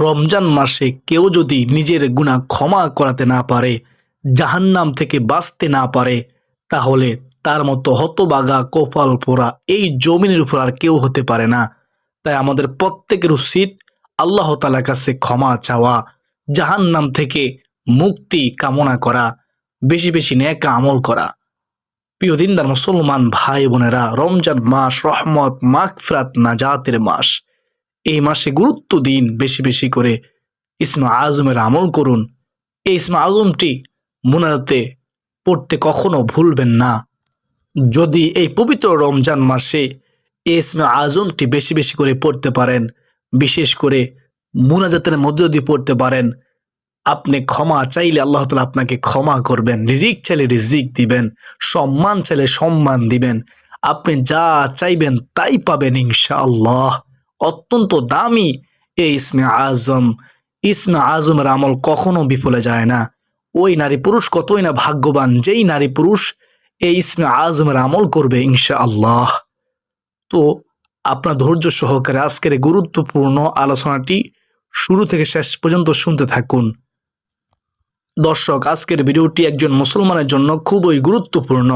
রমজান মাসে কেউ যদি নিজের গুনাহ ক্ষমা করাতে না পারে, জাহান্নাম থেকে বাঁচতে না পারে, তাহলে তার মতো হতভাগা কপাল পোড়া এই জমিনের উপর আর কেউ হতে পারে না। তাই আমাদের প্রত্যেকের উচিত আল্লাহ তাআলার কাছে ক্ষমা চাওয়া, জাহান্নাম থেকে মুক্তি কামনা করা, বেশি বেশি নেক আমল করা। প্রিয় দিনদার মুসলমান ভাই বোনেরা, রমজান মাস রহমত, মাগফিরাত, নাজাতের মাস। এই মাসে গুরুত্ব দিন, বেশি বেশি করে ইসমে আজমের আমল করুন। এই ইসমে আজমটি মুনাজাতে পড়তে কখনো ভুলবেন না। যদি এই পবিত্র রমজান মাসে এই ইসমে আজমটি বেশি বেশি করে পড়তে পারেন, বিশেষ করে মুনাজাতের মধ্যে যদি পড়তে পারেন, আপনি ক্ষমা চাইলে আল্লাহ তাআলা আপনাকে ক্ষমা করবেন, রিজিক চাইলে রিজিক দিবেন, সম্মান চাইলে সম্মান দিবেন। আপনি যা চাইবেন তাই পাবেন ইনশাআল্লাহ। অত্যন্ত দামি এই ইসমে আজম। ইসমে আজমের আমল কখনো বিফলে যায় না। ওই নারী পুরুষ কতই না ভাগ্যবান যেই নারী পুরুষ এই ইসমে আজমের আমল করবে ইনশাআল্লাহ। তো আপনার ধৈর্য সহকারে আজকের এই গুরুত্বপূর্ণ আলোচনাটি শুরু থেকে শেষ পর্যন্ত শুনতে থাকুন। দর্শক, আজকের ভিডিওটি একজন মুসলমানের জন্য খুবই গুরুত্বপূর্ণ।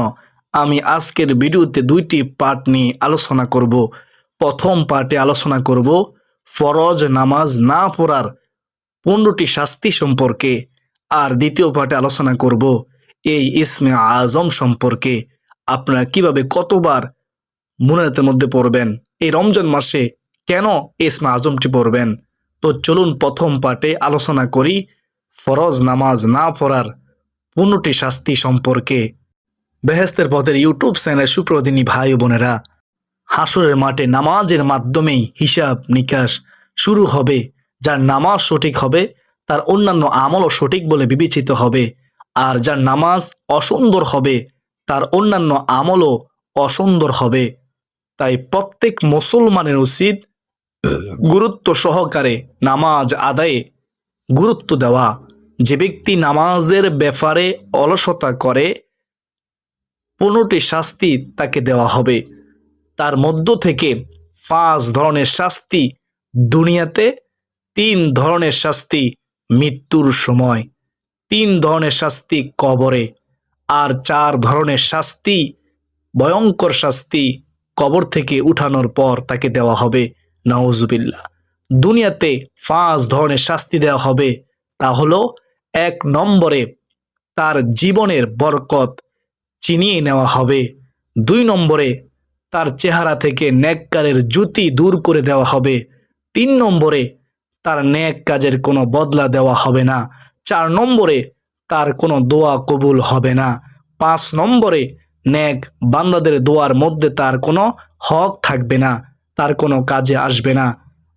আমি আজকের ভিডিওতে দুইটি পার্ট নিয়ে আলোচনা করব। প্রথম পার্টে আলোচনা করব ফরজ নামাজ না পড়ার 15টি শাস্তি সম্পর্কে, আর দ্বিতীয় পার্টে আলোচনা করব এই ইসমে আজম সম্পর্কে। আপনারা কিভাবে কতবার মুনাজাতের মধ্যে পড়বেন, এই রমজান মাসে কেন ইসমে আজমটি পড়বেন। তো চলুন প্রথম পার্টে আলোচনা করি ফরজ নামাজ না পড়ার 15টি শাস্তি সম্পর্কে। বেহেশতের পথের ইউটিউব চ্যানেল সুপ্রদিনী ভাই বোনেরা, হাসরের মাঠে নামাজের মাধ্যমেই হিসাব নিকাশ শুরু হবে। যার নামাজ সঠিক হবে তার অন্যান্য আমলও সঠিক বলে বিবেচিত হবে, আর যার নামাজ অসুন্দর হবে তার অন্যান্য আমলও অসুন্দর হবে। তাই প্রত্যেক মুসলমানের উচিত গুরুত্ব সহকারে নামাজ আদায়ে গুরুত্ব দেওয়া। যে ব্যক্তি নামাজের ব্যাপারে অলসতা করে 15টি শাস্তি তাকে দেওয়া হবে। তার মধ্য থেকে 5 ধরনের শাস্তি দুনিয়াতে, 3 ধরনের শাস্তি মৃত্যুর সময়, 3 ধরনের শাস্তি কবরে, আর 4 ধরনের শাস্তি, ভয়ঙ্কর শাস্তি কবর থেকে উঠানোর পর তাকে দেওয়া হবে। নাউজুবিল্লাহ। দুনিয়াতে 5 ধরনের শাস্তি দেওয়া হবে। তা হলো, 1 নম্বরে তার জীবনের বরকত ছিনিয়ে নেওয়া হবে। 2 নম্বরে তার চেহারা থেকে নেককারের জ্যোতি দূর করে দেওয়া হবে। 3 নম্বরে তার নেক কাজের কোনো বদলা দেওয়া হবে না। 4 নম্বরে তার কোনো দোয়া কবুল হবে না। 5 নম্বরে নেক বান্দাদের দোয়ার মধ্যে তার কোনো হক থাকবে না, তার কোনো কাজে আসবে না।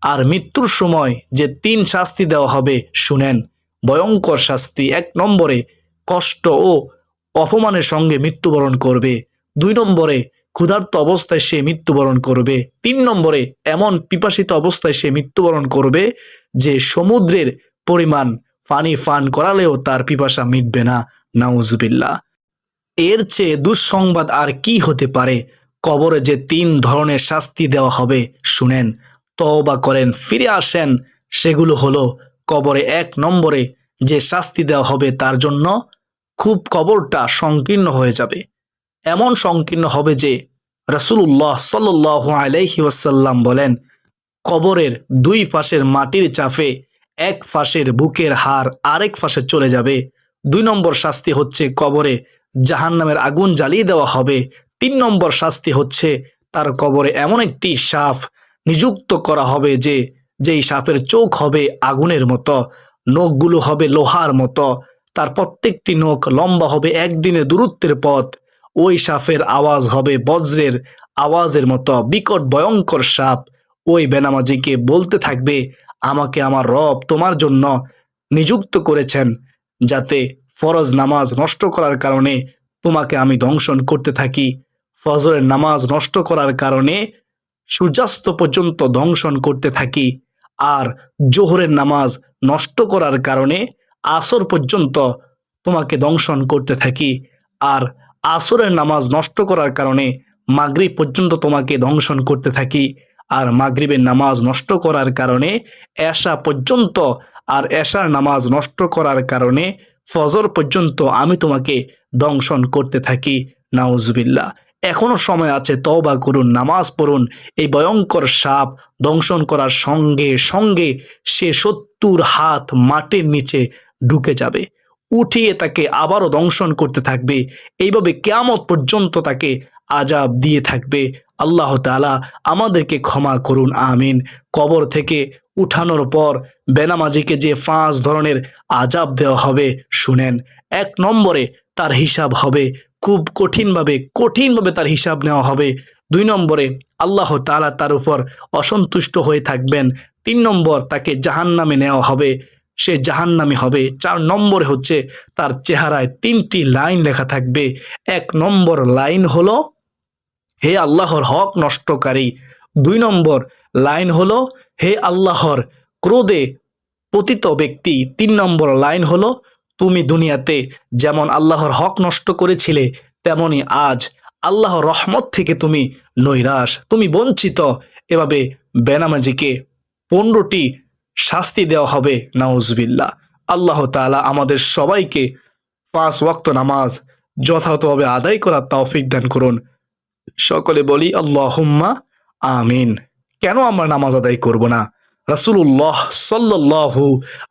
আর মৃত্যুর সময় যে 3 শাস্তি দেওয়া হবে শুনেন, ভয়ঙ্কর শাস্তি। 1 নম্বরে কষ্ট ও অপমানের সঙ্গে মৃত্যুবরণ করবে। 2 নম্বরে ক্ষুধার্ত অবস্থায় সে মৃত্যুবরণ করবে। 3 নম্বরে এমন পিপাসিত অবস্থায় সে মৃত্যুবরণ করবে যে সমুদ্রের পরিমাণ পানি পান করালেও তার পিপাসা মিটবে না। নাউজুবিল্লাহ। এর চেয়ে দুঃসংবাদ আর কি হতে পারে। কবরে যে 3 ধরনের শাস্তি দেওয়া হবে শুনেন, তওবা করেন, ফিরে আসেন। সেগুলো হলো, কবরে 1 নম্বরে যে শাস্তি দেওয়া হবে তার জন্য খুব কবরটা সংকীর্ণ হয়ে যাবে। এমন সংকীর্ণ হবে যে রাসূলুল্লাহ সাল্লাল্লাহু আলাইহি ওয়াসাল্লাম বলেন, কবরের 2 পাশের মাটির চাপে এক পাশের বুকের হাড় আরেক পাশে চলে যাবে। 2 নম্বর শাস্তি হচ্ছে কবরে জাহান্নামের আগুন জ্বালিয়ে দেওয়া হবে। 3 নম্বর শাস্তি হচ্ছে তার কবরে এমন একটি সাপ নিযুক্ত করা হবে যেই সাপের চোখ হবে আগুনের মতো, নখগুলো হবে লোহার মতো, তার প্রত্যেকটি নখ লম্বা হবে 1 দিনের দূরত্বের পথ। ওই সাপের আওয়াজ হবে বজ্রের আওয়াজের মতো, বিকট ভয়ঙ্কর সাপ। ওই বেনামাজিকে বলতে থাকবে, আমাকে আমার রব তোমার জন্য নিযুক্ত করেছেন যাতে ফরজ নামাজ নষ্ট করার কারণে তোমাকে আমি দংশন করতে থাকি, ফজরের নামাজ নষ্ট করার কারণে সূর্যাস্ত পর্যন্ত দংশন করতে থাকি, আর জোহরের নামাজ নষ্ট করার কারণে আসর পর্যন্ত তোমাকে দংশন করতে থাকি, আর আসরের নামাজ নষ্ট করার কারণে মাগরিব পর্যন্ত তোমাকে দংশন করতে থাকি, আর মাগরিবের নামাজ নষ্ট করার কারণে এশা পর্যন্ত, আর এশার নামাজ নষ্ট করার কারণে ফজর পর্যন্ত আমি তোমাকে দংশন করতে থাকি। নাউজুবিল্লাহ। এখনো সময় আছে, তওবা করুন, নামাজ পড়ুন। এই ভয়ঙ্কর সাপ দংশন করার সঙ্গে সঙ্গে সে 70 হাত মাটির নিচে ঢুকে যাবে, উঠিয়ে তাকে আবারও দংশন করতে থাকবে। এইভাবে কিয়ামত পর্যন্ত তাকে আযাব দিয়ে থাকবে। আল্লাহ তাআলা আমাদেরকে ক্ষমা করুন, আমিন। কবর থেকে উঠানোর পর বেনামাজিকে যে 5 ধরনের আযাব দেওয়া হবে শুনেন। 1 নম্বরে তার হিসাব হবে খুব কঠিনভাবে তার হিসাব নেওয়া হবে। 2 নম্বরে আল্লাহ তাআলা তার উপর অসন্তুষ্ট হয়ে থাকবেন। 3 নম্বর তাকে জাহান্নামে নেওয়া হবে, সে জাহান্নামী হবে। 4 নম্বরে হচ্ছে তার চেহারায় 3টি লাইন লেখা থাকবে। 1 নম্বর লাইন হলো, হে আল্লাহর হক নষ্টকারী। 2 নম্বর লাইন হলো, হে আল্লাহর ক্রোধে পতিত ব্যক্তি। 3 নম্বর লাইন হলো, তুমি দুনিয়াতে যেমন আল্লাহর হক নষ্ট করেছিলে, তেমনি আজ আল্লাহর রহমত থেকে তুমি নৈরাশ, তুমি বঞ্চিত। এভাবে বেনামাজিকে 15টি শাস্তি দেওয়া হবে। নাউজুবিল্লাহ। আল্লাহ তাআলা আমাদের সবাইকে 5 ওয়াক্ত নামাজ যথাযথভাবে আদায় করার তৌফিক দান করুন। সকলে বলি আল্লাহুম্মা আমিন। কেন আমরা নামাজ আদায় করব না? রাসূলুল্লাহ সাল্লাল্লাহু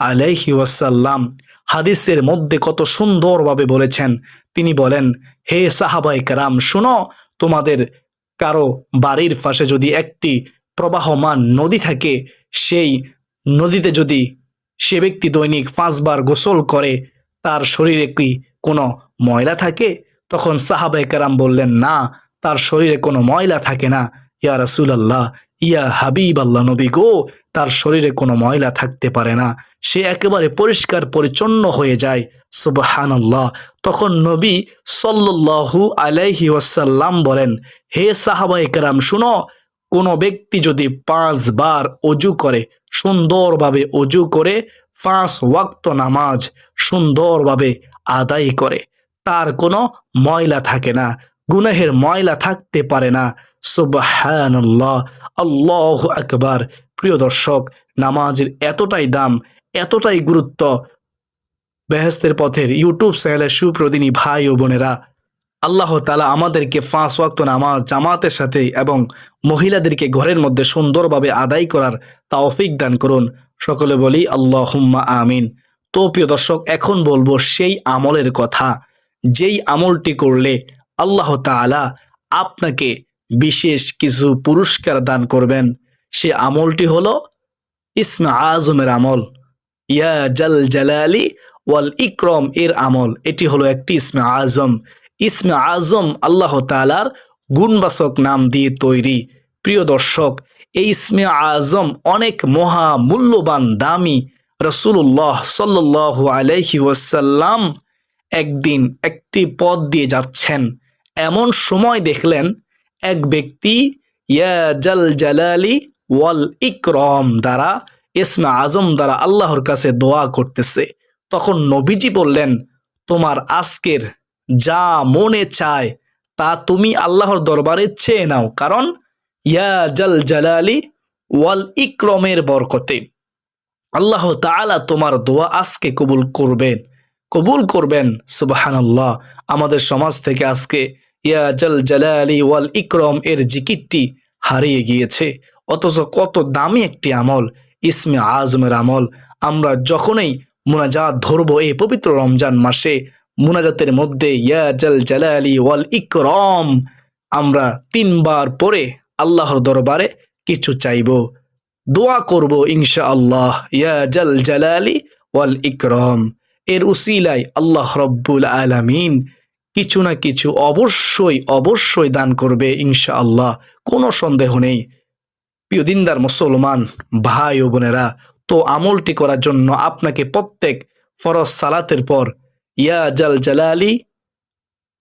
আলাইহি ওয়াসাল্লাম হাদিসের মধ্যে কত সুন্দরভাবে বলেছেন। তিনি বলেন, হে সাহাবায়ে কেরাম, শুনো, তোমাদের কারো বাড়ির পাশে যদি একটি প্রবাহমান নদী থাকে, সেই নদীতে যদি সে ব্যক্তি দৈনিক 5 বার গোসল করে, তার শরীরে কি কোনো ময়লা থাকে? তখন সাহাবায়ে কেরাম বললেন, না, তার শরীরে কোনো ময়লা থাকে না। ইয়া রাসূলুল্লাহ, ইয়া হাবিবাল্লাহ, নবী গো, তার শরীরে কোনো ময়লা থাকতে পারে না, সে একেবারে পরিষ্কার পরিচ্ছন্ন হয়ে যায়। সুবহানাল্লাহ। তখন নবী সাল্লাল্লাহু আলাইহি ওয়াসাল্লাম বলেন, হে সাহাবায়ে কেরাম, শুনো, কোনো ব্যক্তি যদি 5 বার অজু করে, সুন্দরভাবে অজু করে 5 ওয়াক্ত নামাজ সুন্দরভাবে আদায় করে, তার কোনো ময়লা থাকে না, গুনাহের ময়লা থাকতে পারে না। সুবহানাল্লাহ, আল্লাহু আকবার। প্রিয় দর্শক, নামাজের এতটাই দাম, এতটাই গুরুত্ব, বেহেশতের পথের ইউটিউব চ্যানেলের সুপ্রদিনী ভাই ও বোনেরা, আল্লাহ তাআলা আমাদেরকে 5 ওয়াক্ত নামাজ জামাতের সাথে এবং মহিলাদেরকে ঘরের মধ্যে সুন্দরভাবে আদায় করার তৌফিক দান করুন। সকলে বলি আল্লাহুম্মা আমিন। তো প্রিয় দর্শক, এখন বলবো সেই আমলের কথা, যেই আমলটি করলে আল্লাহ তাআলা আপনাকে বিশেষ কিছু পুরস্কার দান করবেন। সে আমলটি হলো ইসমে আজমের আমল, ইয়া জাল জালালি ওয়াল ইকরম এর আমল। এটি হলো একটি ইসমে আজম। ইসমে আজম আল্লাহ তাআলার গুণবাচক নাম দিয়ে তৈরি। প্রিয় দর্শক, এই ইসমে আজম অনেক মহা মূল্যবান, দামি। রাসূলুল্লাহ সাল্লাল্লাহু আলাইহি ওয়াসাল্লাম একদিন একটি পথ দিয়ে যাচ্ছেন, এমন সময় দেখলেন এক ব্যক্তি ইয়া জাল জালালি ওয়াল ইকরম দ্বারা, ইসমে আজম দ্বারা আল্লাহর কাছে দোয়া করতেছে। তখন নবীজি বললেন, তোমার আজকের যা মনে চায় তা তুমি আল্লাহর দরবারে চেয়ে নাও, কারণ ইয়া জাল জালালি ওয়াল ইকরমের বরকতে আল্লাহ তাআলা তোমার দোয়া আজকে কবুল করবেন। সুবহানাল্লাহ। আমাদের সমাজ থেকে আজকে ইয়া জাল জালালি ওয়াল ইকরম এর জিকিরটি হারিয়ে গিয়েছে, অথচ কত দামি একটি আমল, ইসমে আজমের আমল। আমরা যখনই মুনাজাত ধরবো এই পবিত্র রমজান মাসে, মুনাজাতের মধ্যে ইয়া জাল জালালি ওয়াল ইকরম আমরা 3 বার পরে আল্লাহর দরবারে কিছু চাইবো, দোয়া করব ইনশাআল্লাহ। ইয়া জাল জালালি ওয়াল ইকরাম এর উসিলায় আল্লাহ রব্বুল আলামিন কিছু না কিছু অবশ্যই দান করবে ইনশাআল্লাহ, কোনো সন্দেহ নেই। প্রিয় দিনদার মুসলমান ভাই ও বোনেরা, তো আমলটি করার জন্য আপনাকে প্রত্যেক ফরজ সালাতের পর ইয়া জাল জালালি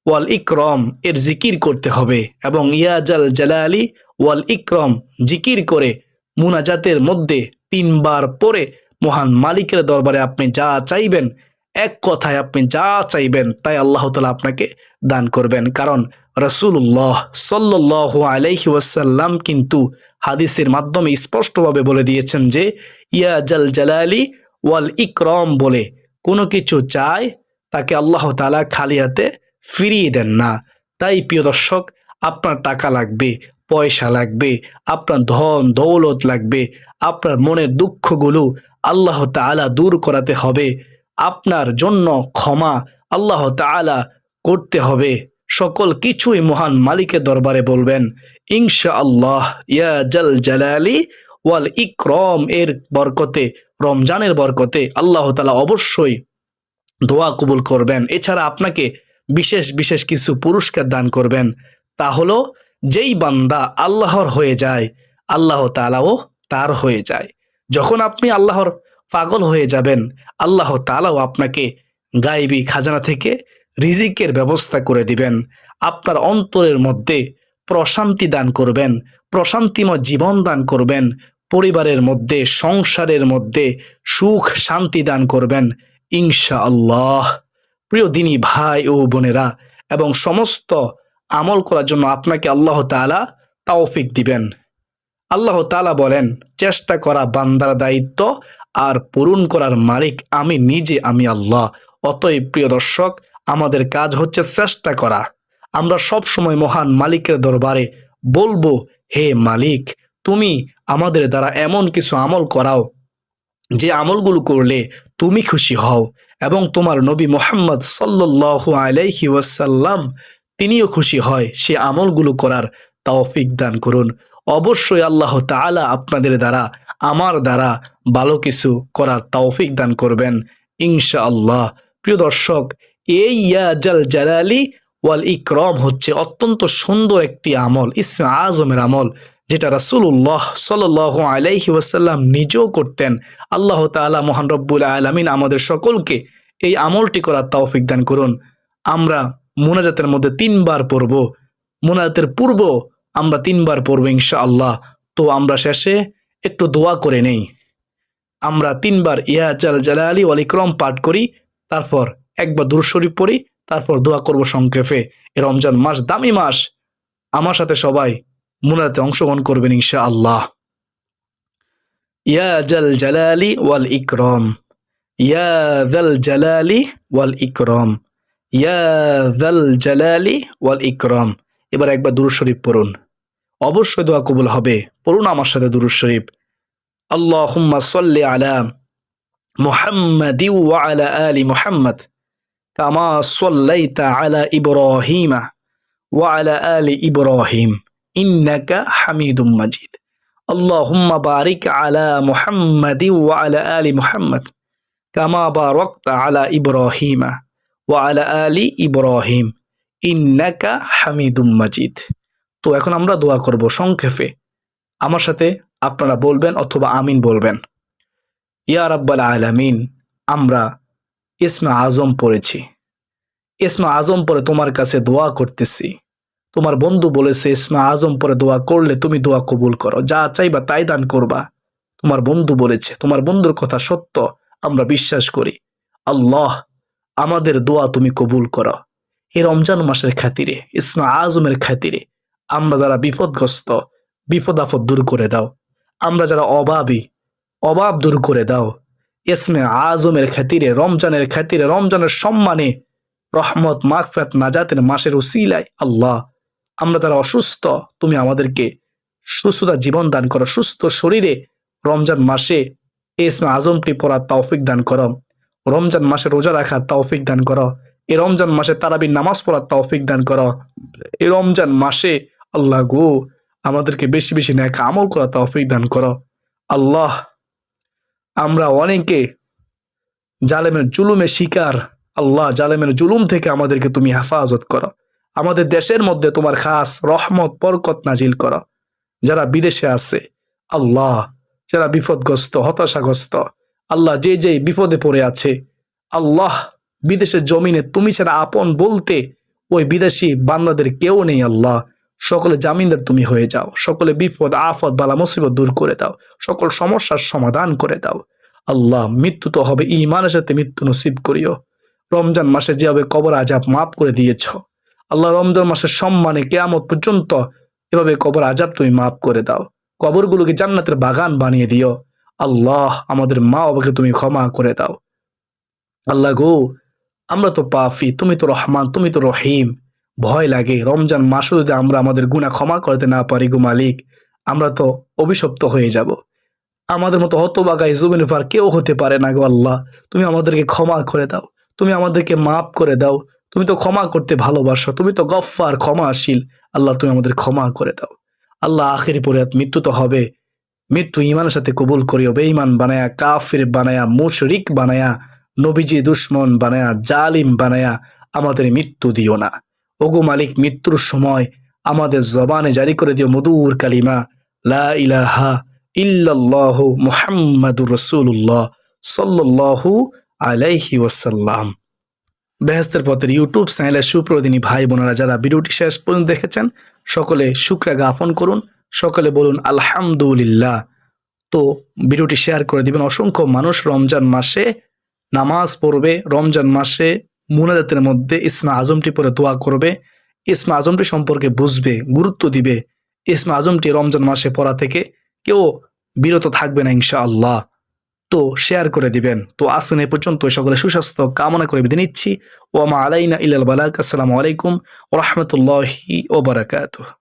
ওয়াল ইকরম এর জিকির করতে হবে, এবং ইয়া জাল জালালি ওয়াল ইকরম জিকির করে মুনাজাতের মধ্যে 3 বার পরে মহান মালিকের দরবারে আপনি যা চাইবেন, এক কথায় আপনি যা চাইবেন তাই আল্লাহ তাআলা আপনাকে দান করবেন। কারণ রাসূলুল্লাহ সাল্লাল্লাহু আলাইহি ওয়াসাল্লাম কিন্তু হাদিসের মাধ্যমে স্পষ্টভাবে বলে দিয়েছেন যে ইয়া জাল জালালি ওয়াল ইকরাম বলে কোনো কিছু চায় তাকে আল্লাহ তাআলা খালি হাতে ফিরিয়ে দেন না। তাই প্রিয় দর্শক, আপনার টাকা লাগবে, পয়সা লাগবে, আপনার ধন দৌলত লাগবে, আপনার মনের দুঃখগুলো আল্লাহ তাআলা দূর করাতে হবে, আপনার জন্য ক্ষমা আল্লাহ তাআলা করতে হবে, সকল কিছুই মহান মালিকের দরবারে বলবেন ইনশাআল্লাহ। ইয়া জাল জালালি ওয়াল ইকরাম এর বরকতে, রমজানের বরকতে আল্লাহ তাআলা অবশ্যই দোয়া কবুল করবেন। এছাড়া আপনাকে বিশেষ বিশেষ কিছু পুরস্কার দান করবেন। তা হলো যেই বান্দা আল্লাহর হয়ে যায় আল্লাহ তাআলাও তার হয়ে যায়। যখন আপনি আল্লাহর পাগল হয়ে যাবেন আল্লাহ তাআলাও আপনাকে গায়েবী খাজানা থেকে রিজিকের ব্যবস্থা করে দিবেন। আপনার অন্তরের মধ্যে প্রশান্তি দান করবেন, প্রশান্তিময় জীবন দান করবেন, পরিবারের মধ্যে সংসারের মধ্যে সুখ শান্তি দান করবেন ইনশাআল্লাহ। প্রিয় দিনী ভাই ও বোনেরা, এবং সমস্ত আমল করার জন্য আপনাকে আল্লাহ তাআলা তৌফিক দিবেন। আল্লাহ তাআলা বলেন, চেষ্টা করা বান্দার দায়িত্ব আর পূরণ করার মালিক আমি নিজে, আমি আল্লাহ। অতএব প্রিয় দর্শক, আমাদের কাজ হচ্ছে চেষ্টা করা। আমরা সব সময় মহান মালিকের দরবারে বলবো, হে মালিক, তুমি আমাদের দ্বারা এমন কিছু আমল করাও যে আমলগুলো করলে তুমি খুশি হও এবং তোমার নবী মুহাম্মদ সাল্লাল্লাহু আলাইহি ওয়াসাল্লাম তিনিও খুশি হয়, সে আমলগুলো করার তৌফিক দান করুন। অবশ্যই আল্লাহ তাআলা আপনাদের দ্বারা, আমার দ্বারা ভালো কিছু করার তৌফিক দান করবেন ইনশাআল্লাহ। প্রিয় দর্শক, এই ইয়া জাল জালালি ওয়াল ইকরাম হচ্ছে অত্যন্ত সুন্দর একটি আমল, ইসমে আজমের আমল, যেটা রাসূলুল্লাহ সাল্লাল্লাহু আলাইহি ওয়াসাল্লাম নিজেও করতেন। আল্লাহ তাআলা মহান রব্বুল আলামিন আমাদের সকলকে এই আমলটি করার তৌফিক দান করুন। আমরা মুনাজাতের মধ্যে 3 বার পড়ব, মুনাজাতের পূর্ব আমরা 3 বার পড়ব ইনশাআল্লাহ। তো আমরা শেষে একটু দোয়া করে নেই। আমরা 3 বার ইয়া জাল জালালি ওয়াল ইকরাম পাঠ করি, তারপর একবার দুরূদ শরীফ পড়ি, তারপর দোয়া করব সংক্ষেপে। এই রমজান মাস দামি মাস, আমার সাথে সবাই মুনাজাতে অংশগ্রহণ করবেন ইনশাআল্লাহ। ইয়া জাল জালালি ওয়াল ইকরাম, ইয়া জাল জালালি ওয়াল ইকরাম, ইয়া জাল জালালি ওয়াল ইকরাম। এবার একবার দুরূদ শরীফ পড়ুন, অবশ্যই দোয়া কবুল হবে। পড়ুন আমার সাথে দুরূদ শরীফ। আল্লাহুম্মা সাল্লি আলা মুহাম্মাদি ওয়া আলা আলি মুহাম্মাদ কামা সাল্লাইতা আলা ইব্রাহিমা ওয়া আলা আলি ইব্রাহিম ইন্নাকা হামিদুম মাজিদ। আল্লাহুম্মা বারিক আলা মুহাম্মাদি ওয়া আলা আলি মুহাম্মাদ কামা বারাকতা আলা ইব্রাহিমা ওয়া আলা আলি ইব্রাহিম ইন্নাকা হামিদুম মাজিদ। তো এখন আমরা দোয়া করব সংক্ষেপে। আমার সাথে আপনারা বলবেন অথবা আমিন বলবেন। ইয়া রাব্বাল আলামিন, আমরা ইসমে আজম পড়েছি, ইসমে আজম পড়ে তোমার কাছে দোয়া করতেছি। তোমার বন্ধু বলেছে ইসমে আজম পড়ে দোয়া করলে তুমি দোয়া কবুল করো, যা চাইবা তাই দান করবা। তোমার বন্ধু বলেছে, তোমার বন্ধুর কথা সত্য, আমরা বিশ্বাস করি। আল্লাহ, আমাদের দোয়া তুমি কবুল করো। এই রমজান মাসের খাতিরে, ইসমে আজমের খাতিরে আমরা যারা বিপদগ্রস্ত, বিপদ আপদ দূর করে দাও। আমরা যারা অভাবী, অভাব দূর করে দাও। ইসমে আজমের খাতিরে, রমজানের খাতিরে, রমজানের সম্মানে, রহমত মাগফিরাত নাজাতের মাসের উসিলায় আল্লাহ, আমরা যারা অসুস্থ তুমি আমাদেরকে সুস্থতা জীবন দান করো। সুস্থ শরীরে রমজান মাসে ইসমে আজমটি পড়ার তৌফিক দান করো। রমজান মাসে রোজা রাখার তৌফিক দান করো। এই রমজান মাসে তারাবির নামাজ পড়ার তৌফিক দান করো। এই রমজান মাসে আল্লাহ গো আমাদেরকে বেশি বেশি নেক আমল করার তৌফিক দান করো। আল্লাহ, আমরা অনেকে জালেমের জুলুমের শিকার, আল্লাহ জালেমের জুলুম থেকে আমাদেরকে তুমি হেফাজত করো। আমাদের দেশের মধ্যে তোমার খাস রহমত বরকত নাজিল করো। যারা বিদেশে আছে আল্লাহ, যারা বিপদগ্রস্ত হতাশাগ্রস্ত, আল্লাহ যে যে বিপদে পড়ে আছে আল্লাহ, বিদেশের জমিনে তুমি ছাড়া আপন বলতে ওই বিদেশি বান্দাদের কেউ নেই। আল্লাহ, সকলে জামিনদার তুমি হয়ে যাও। সকলে বিপদ আফত বালা মুসিবত দূর করে দাও। সকল সমস্যার সমাধান করে দাও। আল্লাহ, মৃত্যু তো হবে, ঈমানের সাথে মৃত্যু নসিব করিও। রমজান মাসে যেভাবে কবর আজাব মাফ করে দিয়েছ আল্লাহ, রমজান মাসের সম্মানে কিয়ামত পর্যন্ত এভাবে কবর আজাব তুমি মাফ করে দাও। কবরগুলোকে জান্নাতের বাগান বানিয়ে দিও। আল্লাহ, আমাদের মা বাবাকে তুমি ক্ষমা করে দাও। আল্লাহ গো, আমরা তো পাপী, তুমি তো রহমান, তুমি তো রহিম। ভয় লাগে রমজান মাসে যদি আমরা আমাদের গুনাহ ক্ষমা করতে না পারি গো মালিক, আমরা তো অভিশপ্ত হয়ে যাব। আমাদের মতো হতভাগা এই জমিনের উপর আর কেউ হতে পারে না গো আল্লাহ। তুমি আমাদেরকে ক্ষমা করে দাও, তুমি আমাদেরকে মাফ করে দাও। তুমি তো ক্ষমা করতে ভালোবাসো, তুমি তো গফফার, ক্ষমাশীল। আল্লাহ, তুমি আমাদের ক্ষমা করে দাও। আল্লাহ, আখেরি পরে মৃত্যু তো হবে, মৃত্যু ইমানের সাথে কবুল করিও। বেঈমান বানায়া, কাফির বানায়া, মুশরিক বানায়া, নবীজি দুশ্মন বানায়া, জালিম বানায়া আমাদের মৃত্যু দিও না। ওগো মালিক, মৃত্যুর সময় আমাদের জবানে জারি করে দিও মধুর কালিমা, লা ইলাহা ইল্লাল্লাহু মুহাম্মাদুর রাসূলুল্লাহ সাল্লাল্লাহু আলাইহি ওয়াসাল্লাম। বেহেশতের পথের ইউটিউব চ্যানেলের সুপ্রদিনী ভাই বোনেরা যারা ভিডিওটি শেষ পর্যন্ত দেখেছেন, সকলে শুকরিয়া জ্ঞাপন করুন, সকলে বলুন আলহামদুলিল্লাহ। তো ভিডিওটি শেয়ার করে দিবেন। অসংখ্য মানুষ রমজান মাসে নামাজ পড়বে, রমজান মাসে মুনাজাতের মধ্যে ইসমে আজমটি পড়ে দোয়া করবে, ইসমে আজমটি সম্পর্কে বুঝবে, গুরুত্ব দিবে। ইসমে আজমটি রমজান মাসে পড়া থেকে কেউ বিরত থাকবে না ইনশাআল্লাহ। তো শেয়ার করে দিবেন। তো আসুন এ পর্যন্ত, সকলে সুস্বাস্থ্য কামনা করে বিদায় নিচ্ছি। ওয়া মা আলাইনা ইল্লাল বালাগ। আসসালামু আলাইকুম ওয়া রাহমাতুল্লাহি ওয়া বারাকাতুহু।